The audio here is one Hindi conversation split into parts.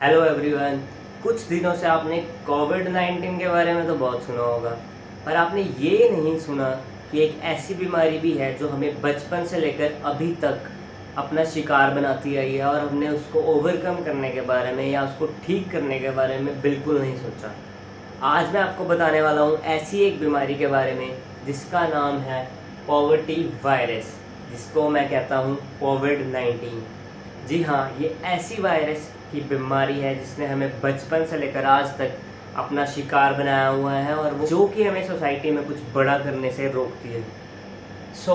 Hello everyone. कुछ दिनों से आपने कोविड-19 के बारे में तो बहुत सुना होगा, पर आपने ये नहीं सुना कि एक ऐसी बीमारी भी है जो हमें बचपन से लेकर अभी तक अपना शिकार बनाती आई है और हमने उसको ओवरकम करने के बारे में या उसको ठीक करने के बारे में बिल्कुल नहीं सोचा। आज मैं आपको बताने वाला हूँ ऐसी एक बीमारी के बारे में जिसका नाम है पॉवर्टी वायरस, जिसको मैं कहता हूँ कोविड-19। जी हाँ, ये ऐसी वायरस की बीमारी है जिसने हमें बचपन से लेकर आज तक अपना शिकार बनाया हुआ है और वो जो कि हमें सोसाइटी में कुछ बड़ा करने से रोकती है। So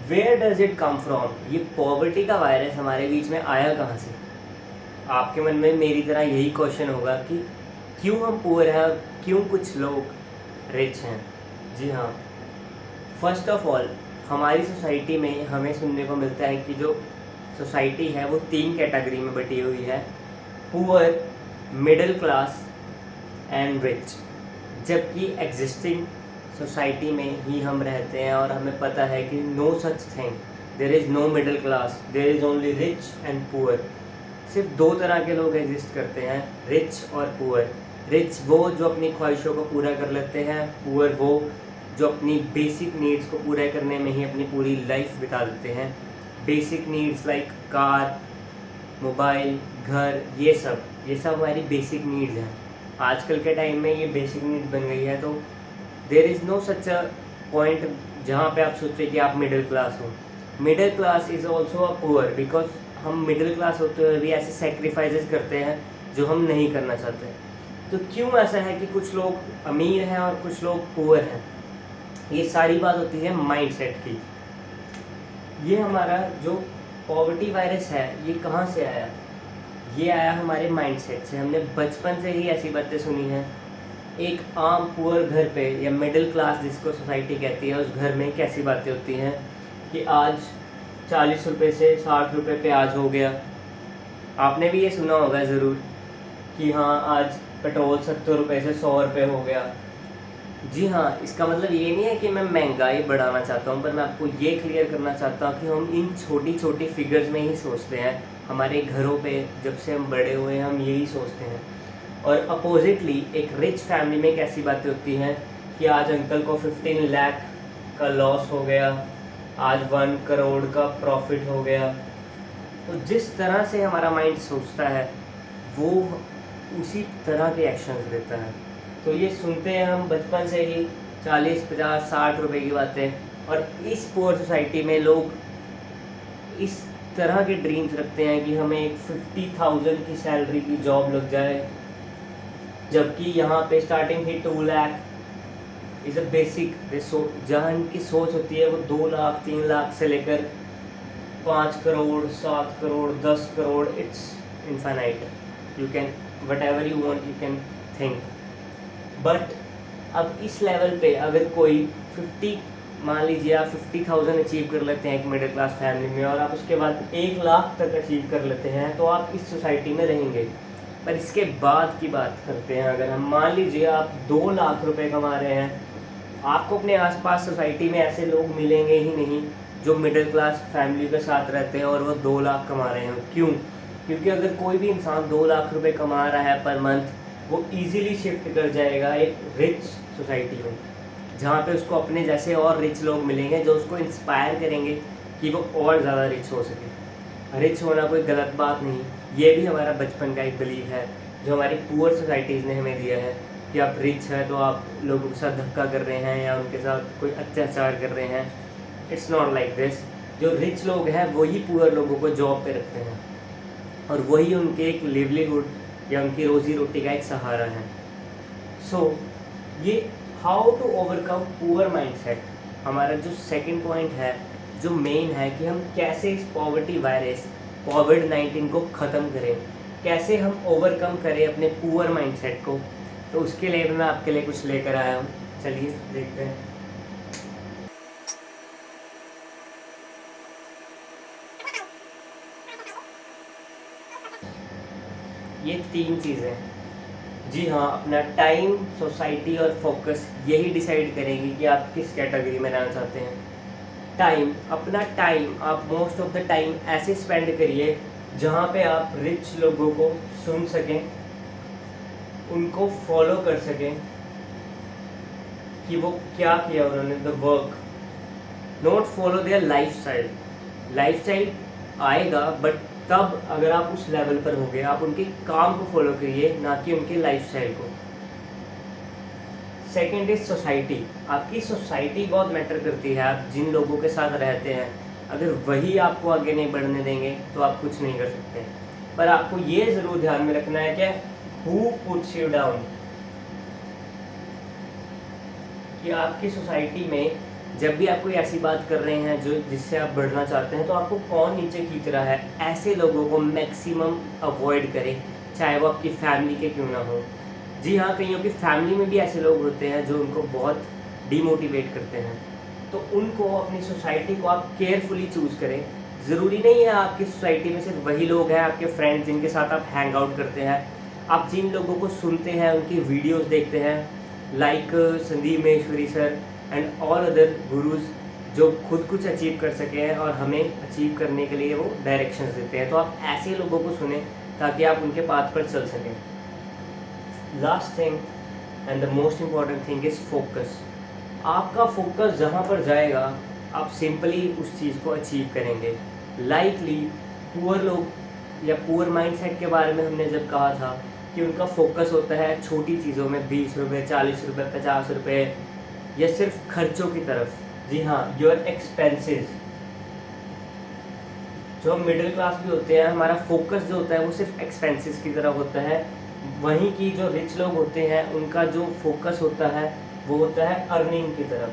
where does it come from? ये पॉवर्टी का वायरस हमारे बीच में आया कहाँ से? आपके मन में मेरी तरह यही क्वेश्चन होगा कि क्यों हम पुअर हैं और क्यों कुछ लोग रिच हैं। जी हाँ, फर्स्ट ऑफ ऑल हमारी सोसाइटी में हमें सुनने को मिलता है कि जो सोसाइटी है वो 3 कैटेगरी में बटी हुई है: poor, middle class and rich. जबकि एग्जिस्टिंग सोसाइटी में ही हम रहते हैं और हमें पता है कि no such thing, there is no middle class, there is only rich and poor. सिर्फ 2 तरह के लोग एग्जिस्ट करते हैं, रिच और पुअर। रिच वो जो अपनी ख्वाहिशों को पूरा कर लेते हैं, पुअर वो जो अपनी बेसिक नीड्स को पूरा करने में ही अपनी पूरी लाइफ बिता देते हैं। Basic needs like car, mobile, घर, ये सब हमारी बेसिक नीड्स हैं। आजकल के टाइम में ये बेसिक नीड्स बन गई है, तो there is no such a point जहाँ पे आप सोचें कि आप मिडिल क्लास हो। Middle class is also a poor, because हम मिडिल क्लास होते हुए भी ऐसे सेक्रीफाइसेस करते हैं जो हम नहीं करना चाहते। तो क्यों ऐसा है कि कुछ लोग अमीर हैं और कुछ लोग पुअर हैं? ये सारी बात होती है माइंडसेट की। ये हमारा जो पॉवर्टी वायरस है ये कहाँ से आया? ये आया हमारे माइंडसेट से। हमने बचपन से ही ऐसी बातें सुनी हैं। एक आम पुअर घर पे या मिडिल क्लास जिसको सोसाइटी कहती है, उस घर में कैसी बातें होती हैं कि आज 40 रुपये से 60 रुपये प्याज हो गया। आपने भी ये सुना होगा ज़रूर कि हाँ, आज पेट्रोल 70 रुपये से 100 रुपये हो गया। जी हाँ, इसका मतलब ये नहीं है कि मैं महंगाई बढ़ाना चाहता हूँ, पर मैं आपको ये क्लियर करना चाहता हूँ कि हम इन छोटी छोटी फिगर्स में ही सोचते हैं। हमारे घरों पे जब से हम बड़े हुए हैं हम यही सोचते हैं। और अपोजिटली एक रिच फैमिली में कैसी बातें होती हैं कि आज अंकल को 15 लाख का लॉस हो गया, आज 1 करोड़ का प्रॉफिट हो गया। तो जिस तरह से हमारा माइंड सोचता है वो उसी तरह के एक्शंस लेता है। तो ये सुनते हैं हम बचपन से ही 40, 50, 60 रुपए की बातें, और इस पुअर सोसाइटी में लोग इस तरह के ड्रीम्स रखते हैं कि हमें एक 50,000 की सैलरी की जॉब लग जाए, जबकि यहाँ पे starting he 2 lakh is a basic. जहाँ इनकी सोच होती है वो 2 लाख, 3 लाख से लेकर 5 crore, 7 crore, 10 crore, it's infinite. You can what ever you want you can think. But अब इस लेवल पे अगर कोई 50, मान लीजिए आप 50,000 अचीव कर लेते हैं एक मिडिल क्लास फैमिली में, और आप उसके बाद 1 लाख तक अचीव कर लेते हैं, तो आप इस सोसाइटी में रहेंगे। पर इसके बाद की बात करते हैं, अगर हम मान लीजिए आप 2 लाख रुपए कमा रहे हैं, आपको अपने आसपास सोसाइटी में ऐसे लोग मिलेंगे ही नहीं जो मिडिल क्लास फैमिली के साथ रहते हैं और वो 2 लाख कमा रहे हैं। क्यों? क्योंकि अगर कोई भी इंसान 2 लाख रुपए कमा रहा है पर मंथ, वो इजीली शिफ्ट कर जाएगा एक रिच सोसाइटी में, जहाँ पे उसको अपने जैसे और रिच लोग मिलेंगे जो उसको इंस्पायर करेंगे कि वो और ज़्यादा रिच हो सके। रिच होना कोई गलत बात नहीं, ये भी हमारा बचपन का एक बिलीव है जो हमारी पुअर सोसाइटीज़ ने हमें दिया है कि आप रिच हैं तो आप लोगों के साथ धक्का कर रहे हैं या उनके साथ कोई अत्याचार कर रहे हैं। It's not like this. जो रिच लोग हैं वही पुअर लोगों को जॉब पे रखते हैं और वही उनके एक लिवलीहुड या उनकी रोजी रोटी का एक सहारा है। सो ये how to overcome poor mindset, हमारा जो सेकंड पॉइंट है, जो मेन है कि हम कैसे इस पॉवर्टी वायरस कोविड-19 को ख़त्म करें, कैसे हम ओवरकम करें अपने पुअर माइंडसेट को। तो उसके लिए मैं आपके लिए कुछ लेकर आया हूँ, चलिए देखते हैं। ये 3 चीज़ें, जी हाँ, अपना टाइम, सोसाइटी और फोकस यही डिसाइड करेगी कि आप किस कैटेगरी में रहना चाहते हैं। टाइम, अपना टाइम आप मोस्ट ऑफ द टाइम ऐसे स्पेंड करिए जहाँ पे आप रिच लोगों को सुन सकें, उनको फॉलो कर सकें कि वो क्या किया उन्होंने, the work, not follow their lifestyle. Lifestyle आएगा बट तब अगर आप उस लेवल पर होंगे, आप उनके काम को फॉलो करिए, ना कि उनके लाइफस्टाइल को। Second is society. आपकी सोसाइटी बहुत मैटर करती है। आप जिन लोगों के साथ रहते हैं, अगर वही आपको आगे नहीं बढ़ने देंगे तो आप कुछ नहीं कर सकते। पर आपको ये ज़रूर ध्यान में रखना है कि हु पुट्स यू डाउन, कि आपकी सोसाइटी में जब भी आप कोई ऐसी बात कर रहे हैं जो जिससे आप बढ़ना चाहते हैं, तो आपको कौन नीचे खींच रहा है, ऐसे लोगों को मैक्सिमम अवॉइड करें, चाहे वो आपकी फैमिली के क्यों ना हो। जी हाँ, कईयों की फैमिली में भी ऐसे लोग होते हैं जो उनको बहुत डिमोटिवेट करते हैं, तो उनको, अपनी सोसाइटी को आप केयरफुली चूज़ करें। ज़रूरी नहीं है आपकी सोसाइटी में सिर्फ वही लोग हैं, आपके फ्रेंड्स जिनके साथ आप हैंग आउट करते हैं, आप जिन लोगों को सुनते हैं, उनकी वीडियोस देखते हैं, like Sandeep Maheshwari sir and all other gurus, जो खुद कुछ अचीव कर सके हैं और हमें अचीव करने के लिए वो डायरेक्शंस देते हैं, तो आप ऐसे लोगों को सुने ताकि आप उनके पाथ पर चल सकें। Last thing and the most important thing is focus. आपका फोकस जहाँ पर जाएगा, आप सिंपली उस चीज़ को अचीव करेंगे। लाइकली पुअर लोग या पुअर माइंडसेट के बारे में हमने जब कहा था कि उनका फोकस होता है छोटी चीज़ों में, 20 रुपये, 40 रुपये, 50 रुपये, या सिर्फ खर्चों की तरफ। जी हाँ, योर एक्सपेंसेस। जो हम मिडिल क्लास भी होते हैं, हमारा फोकस जो होता है वो सिर्फ एक्सपेंसेस की तरफ होता है। वहीं की जो रिच लोग होते हैं, उनका जो फोकस होता है वो होता है अर्निंग की तरफ।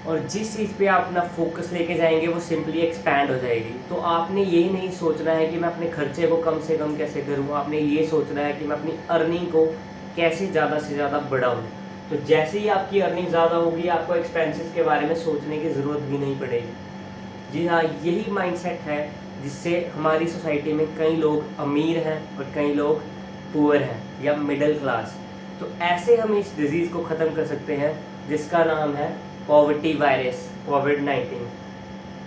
और जिस चीज़ पे आप अपना फोकस लेके जाएंगे वो सिंपली एक्सपैंड हो जाएगी। तो आपने ये नहीं सोचना है कि मैं अपने खर्चे को कम से कम कैसे करूँ, आपने ये सोचना है कि मैं अपनी अर्निंग को कैसे ज़्यादा से ज़्यादा बढ़ाऊँ। तो जैसे ही आपकी अर्निंग ज़्यादा होगी, आपको एक्सपेंसेस के बारे में सोचने की ज़रूरत भी नहीं पड़ेगी। जी हाँ, यही माइंडसेट है जिससे हमारी सोसाइटी में कई लोग अमीर हैं और कई लोग पुअर हैं या मिडिल क्लास। तो ऐसे हम इस डिज़ीज़ को ख़त्म कर सकते हैं जिसका नाम है पॉवर्टी वायरस, कोविड-19।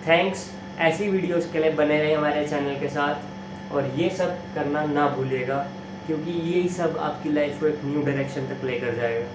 थैंक्स। ऐसी वीडियोस के लिए बने रहे हमारे चैनल के साथ, और ये सब करना ना भूलिएगा, क्योंकि यही सब आपकी लाइफ को एक न्यू डायरेक्शन तक लेकर जाएगा।